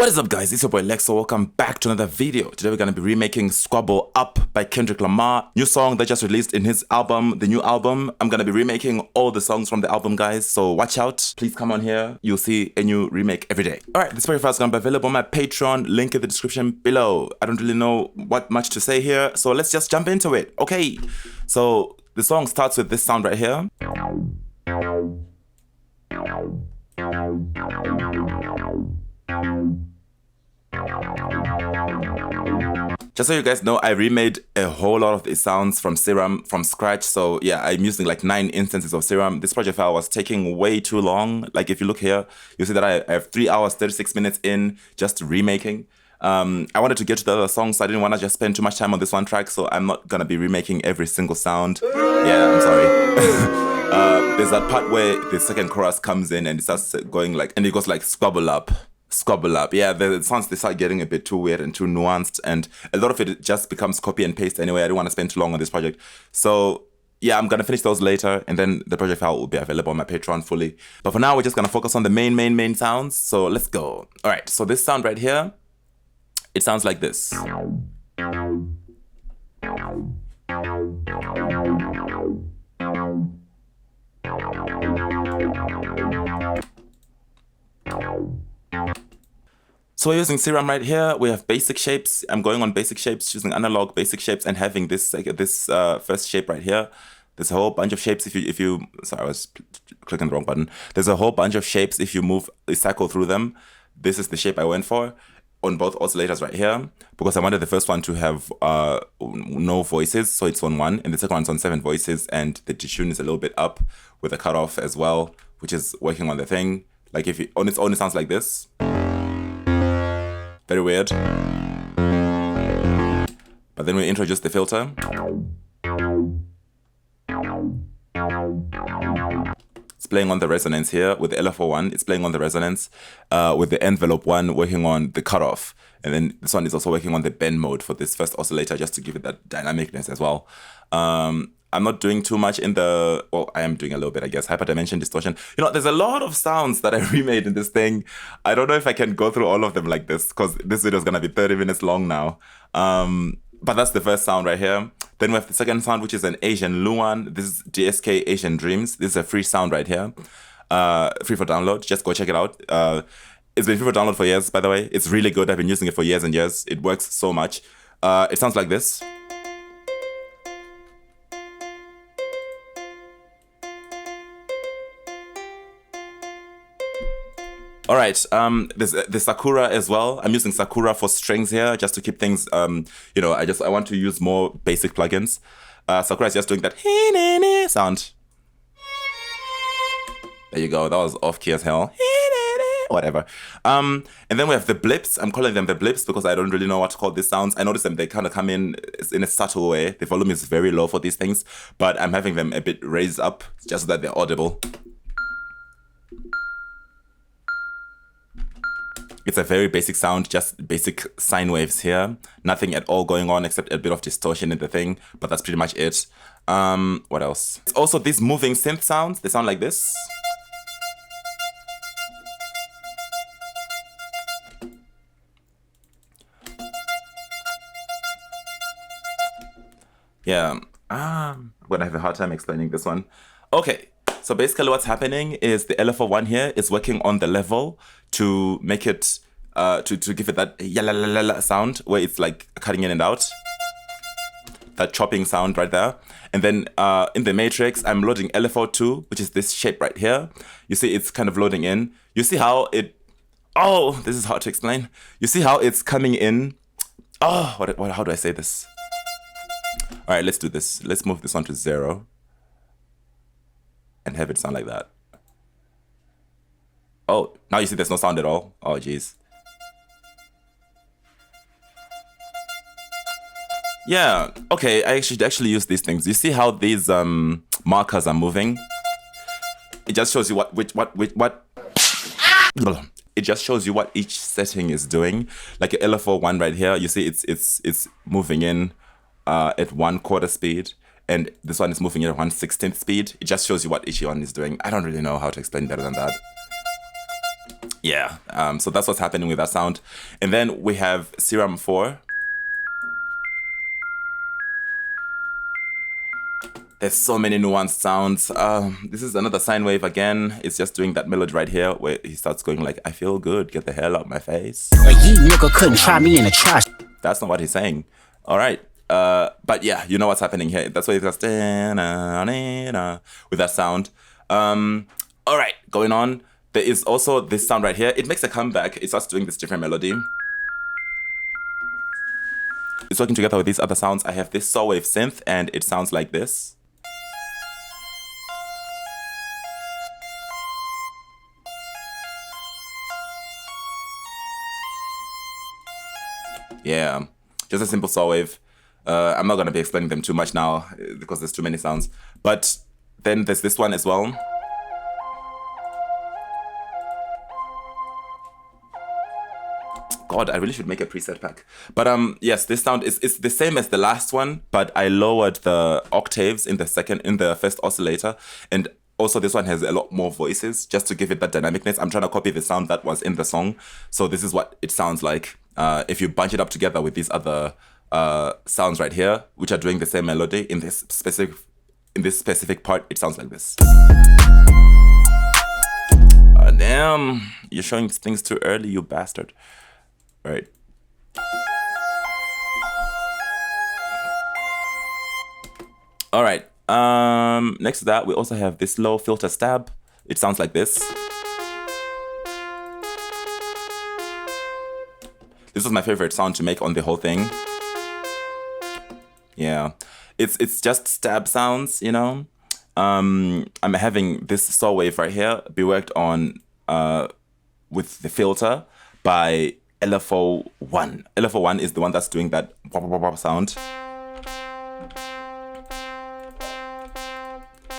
What is up, guys? It's your boy Lexo. Welcome back to another video. Today we're going to be remaking Squabble Up by Kendrick Lamar. New song that just released in his album, the new album. I'm going to be remaking all the songs from the album, guys. So watch out. Please come on here. You'll see a new remake every day. Alright, this very fast is going to be available on my Patreon. Link in the description below. I don't really know what much to say here. So let's just jump into it. Okay. So the song starts with this sound right here. Just so you guys know, I remade a whole lot of these sounds from Serum from scratch. So yeah, I'm using like 9 instances of Serum. This project file was taking way too long. Like if you look here, you see that I have 3 hours, 36 minutes in just remaking. I wanted to get to the other songs, so I didn't want to just spend too much time on this one track. So I'm not gonna be remaking every single sound. Yeah, I'm sorry. There's that part where the second chorus comes in and it starts going like, and it goes like squabble up. Squabble up. Yeah, the sounds, they start getting a bit too weird and too nuanced, and a lot of it just becomes copy and paste anyway. I don't want to spend too long on this project. So yeah, I'm gonna finish those later, and then the project file will be available on my Patreon fully. But for now, we're just gonna focus on the main sounds. So let's go. All right, so this sound right here, it sounds like this. So we're using Serum right here. We have basic shapes. I'm going on basic shapes, choosing analog basic shapes and having this first shape right here. There's a whole bunch of shapes if you sorry, I was clicking the wrong button. There's a whole bunch of shapes if you cycle through them. This is the shape I went for on both oscillators right here, because I wanted the first one to have no voices, so it's on 1, and the second one's on 7 voices, and the detune is a little bit up with a cutoff as well, which is working on the thing. Like if it on its own, it sounds like this. Very weird. But then we introduce the filter. It's playing on the resonance here with the LFO1. It's playing on the resonance with the envelope 1 working on the cutoff. And then this one is also working on the bend mode for this first oscillator, just to give it that dynamicness as well. I'm not doing too much in the, well, I am doing a little bit, I guess, hyperdimension distortion. You know, there's a lot of sounds that I remade in this thing. I don't know if I can go through all of them like this, because this video is going to be 30 minutes long now. But that's the first sound right here. Then we have the second sound, which is an Asian Luan. This is DSK Asian Dreams. This is a free sound right here. Free for download. Just go check it out. It's been free for download for years, by the way. It's really good. I've been using it for years and years. It works so much. It sounds like this. All right, there's the Sakura as well. I'm using Sakura for strings here, just to keep things, you know, I want to use more basic plugins. Sakura is just doing that sound. There you go, that was off key as hell. Whatever. And then we have the blips. I'm calling them the blips because I don't really know what to call these sounds. I notice them, they kind of come in a subtle way. The volume is very low for these things, but I'm having them a bit raised up just so that they're audible. It's a very basic sound, just basic sine waves here. Nothing at all going on except a bit of distortion in the thing, but that's pretty much it. What else? It's also these moving synth sounds. They sound like this. Yeah, I'm gonna have a hard time explaining this one. Okay. So basically what's happening is the LFO1 here is working on the level to make it, to give it that yalla sound where it's like cutting in and out. That chopping sound right there. And then in the matrix, I'm loading LFO2, which is this shape right here. You see it's kind of loading in. You see how it, oh, this is hard to explain. You see how it's coming in. Oh, how do I say this? All right, let's do this. Let's move this on to 0. And have it sound like that. Oh, now you see there's no sound at all. Oh, jeez. Yeah, okay, I should actually use these things. You see how these markers are moving? It just shows you what. It just shows you what each setting is doing. Like a LFO1 right here, you see it's moving in at 1/4 speed. And this one is moving at 1/16 speed. It just shows you what each one is doing. I don't really know how to explain better than that. Yeah, so that's what's happening with that sound. And then we have Serum 4. There's so many nuanced sounds. This is another sine wave again. It's just doing that melody right here where he starts going like, I feel good, get the hell out my face. A ye nigga couldn't try me in the trash. That's not what he's saying. All right. But yeah, you know what's happening here. That's why it goes with that sound. All right, going on. There is also this sound right here. It makes a comeback. It starts doing this different melody. It's working together with these other sounds. I have this saw wave synth, and it sounds like this. Yeah, just a simple saw wave. I'm not going to be explaining them too much now because there's too many sounds. But then there's this one as well. God, I really should make a preset pack. But yes, this sound is the same as the last one, but I lowered the octaves in the first oscillator, and also this one has a lot more voices just to give it that dynamicness. I'm trying to copy the sound that was in the song, so this is what it sounds like if you bunch it up together with these other sounds right here, which are doing the same melody in this specific part. It sounds like this. Damn, you're showing things too early, you bastard. Right. All right. Next to that, we also have this low filter stab. It sounds like this. This was my favorite sound to make on the whole thing. Yeah, it's just stab sounds, you know. I'm having this saw wave right here be worked on with the filter by LFO1. LFO1 is the one that's doing that sound.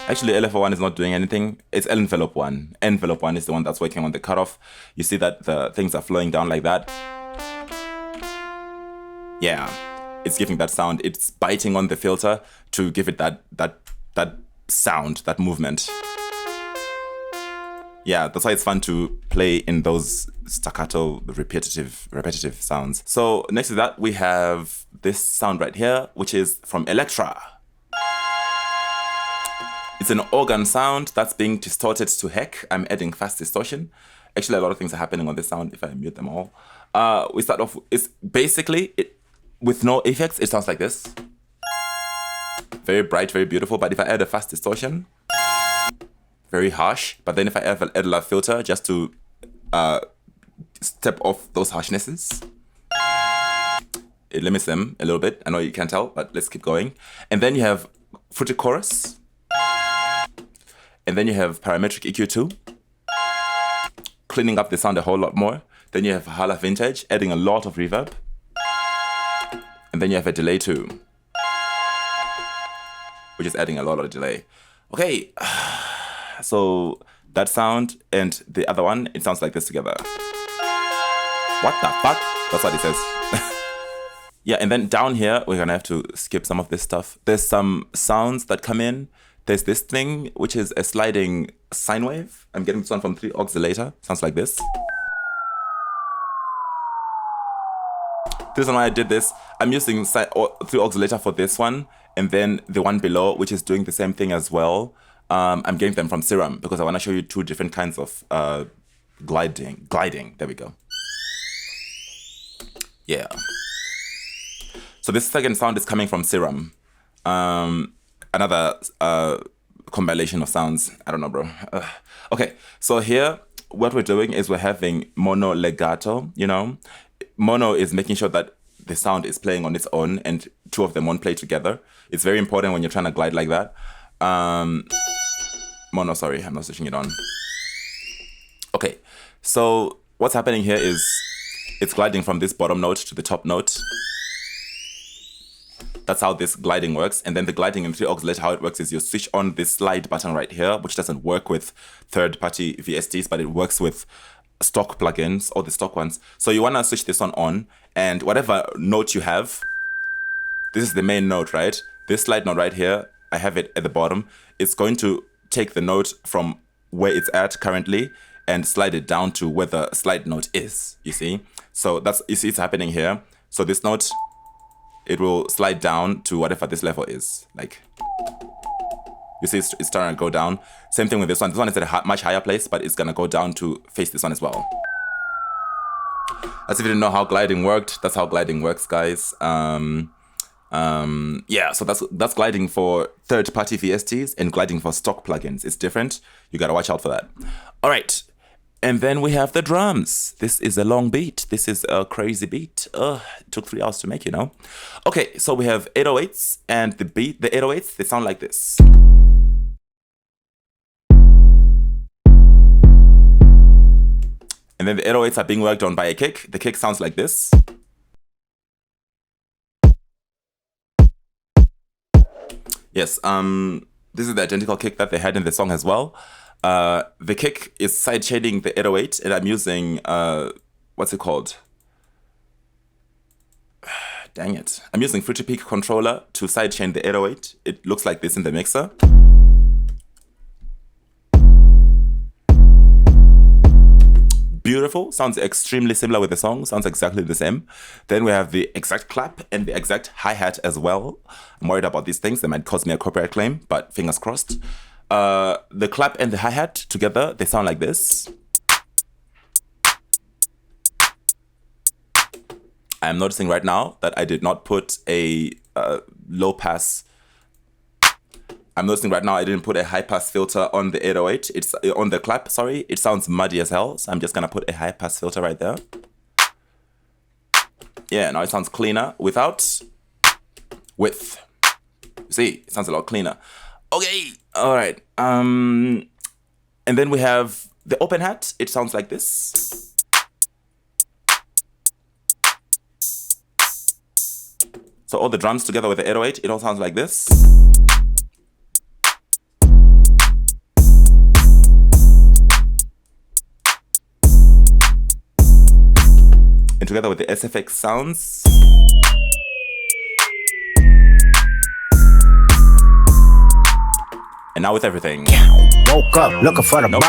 Actually, LFO1 is not doing anything. It's envelope 1. Envelope 1 is the one that's working on the cutoff. You see that the things are flowing down like that. Yeah, it's giving that sound. It's biting on the filter to give it that sound, that movement. Yeah, that's why it's fun to play in those staccato, repetitive sounds. So next to that, we have this sound right here, which is from Electra. It's an organ sound that's being distorted to heck. I'm adding fast distortion. Actually, a lot of things are happening on this sound if I mute them all. We start off, it's basically, with no effects, it sounds like this. Very bright, very beautiful, but if I add a fast distortion, very harsh. But then if I add a love filter just to step off those harshnesses, it limits them a little bit. I know you can't tell, but let's keep going. And then you have fruity chorus. And then you have parametric EQ2, cleaning up the sound a whole lot more. Then you have Hala Vintage, adding a lot of reverb. And then you have a delay too, which is adding a lot of delay. Okay, so that sound and the other one, it sounds like this together. What the fuck? That's what it says. Yeah, and then down here, we're gonna have to skip some of this stuff. There's some sounds that come in. There's this thing, which is a sliding sine wave. I'm getting this one from 3 oscillator. Sounds like this. This is why I did this. I'm using 3 oscillator for this one, and then the one below, which is doing the same thing as well. I'm getting them from Serum because I want to show you 2 different kinds of gliding. There we go. Yeah. So this second sound is coming from Serum. Another compilation of sounds. I don't know, bro. Okay, so here, what we're doing is we're having mono legato, you know. Mono is making sure that the sound is playing on its own and 2 of them won't play together. It's very important when you're trying to glide like that. Mono, sorry, I'm not switching it on. Okay, so what's happening here is it's gliding from this bottom note to the top note. That's how this gliding works. And then the gliding in 3 oscillator, how it works is you switch on this slide button right here, which doesn't work with third-party VSTs, but it works with stock plugins or the stock ones. So you want to switch this one on, and whatever note you have, this is the main note, right? This slide note right here, I have it at the bottom. It's going to take the note from where it's at currently and slide it down to where the slide note is, you see? So that's, you see it's happening here. So this note, it will slide down to whatever this level is. Like, you see it's starting to go down. Same thing with this one. This one is at a much higher place, but it's gonna go down to face this one as well. As if you didn't know how gliding worked, that's how gliding works, guys. Yeah, so that's gliding for third-party VSTs and gliding for stock plugins. It's different. You gotta watch out for that. All right, and then we have the drums. This is a long beat. This is a crazy beat. It took 3 hours to make, you know. Okay, so we have 808s, and the 808s, they sound like this. And then the 808s are being worked on by a kick. The kick sounds like this. Yes, this is the identical kick that they had in the song as well. The kick is sideshading the 808, and I'm using, what's it called? Dang it. I'm using Fruity Peak controller to sidechain the 808. It looks like this in the mixer. Beautiful, sounds extremely similar with the song, sounds exactly the same. Then we have the exact clap and the exact hi-hat as well. I'm worried about these things, they might cause me a copyright claim, but fingers crossed. The clap and the hi-hat together, they sound like this. I'm noticing right now that I did not put a low pass. I'm noticing right now I didn't put a high pass filter on the 808. It's on the clap, sorry. It sounds muddy as hell, so I'm just gonna put a high pass filter right there. Yeah, now it sounds cleaner without width. See, it sounds a lot cleaner. Okay, all right. And then we have the open hat. It sounds like this. So all the drums together with the 808, it all sounds like this. And together with the SFX sounds. And now with everything. Woke up looking for the Nope.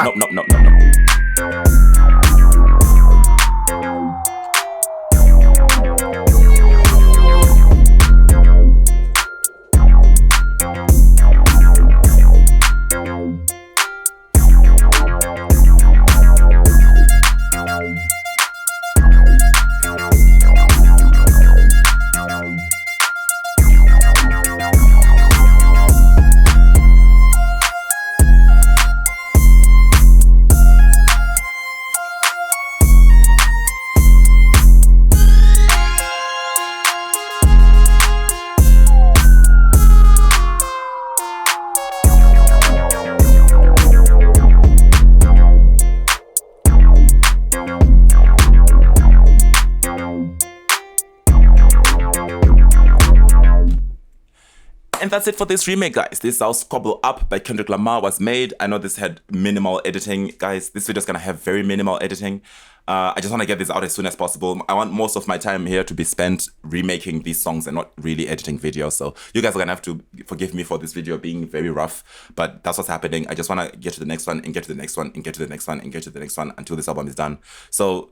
And that's it for this remake, guys. This is how Squabble Up by Kendrick Lamar was made. I know this had minimal editing, guys. This video is gonna have very minimal editing. I just want to get this out as soon as possible. I want most of my time here to be spent remaking these songs and not really editing videos. So you guys are gonna have to forgive me for this video being very rough, but that's what's happening. I just want to get to the next one and get to the next one and get to the next one and get to the next one until this album is done. So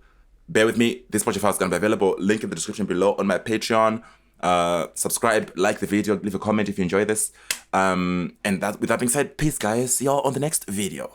bear with me. This project file is gonna be available. Link in the description below on my Patreon. Subscribe, like the video, leave a comment if you enjoy this. And with that being said, peace, guys. See y'all on the next video.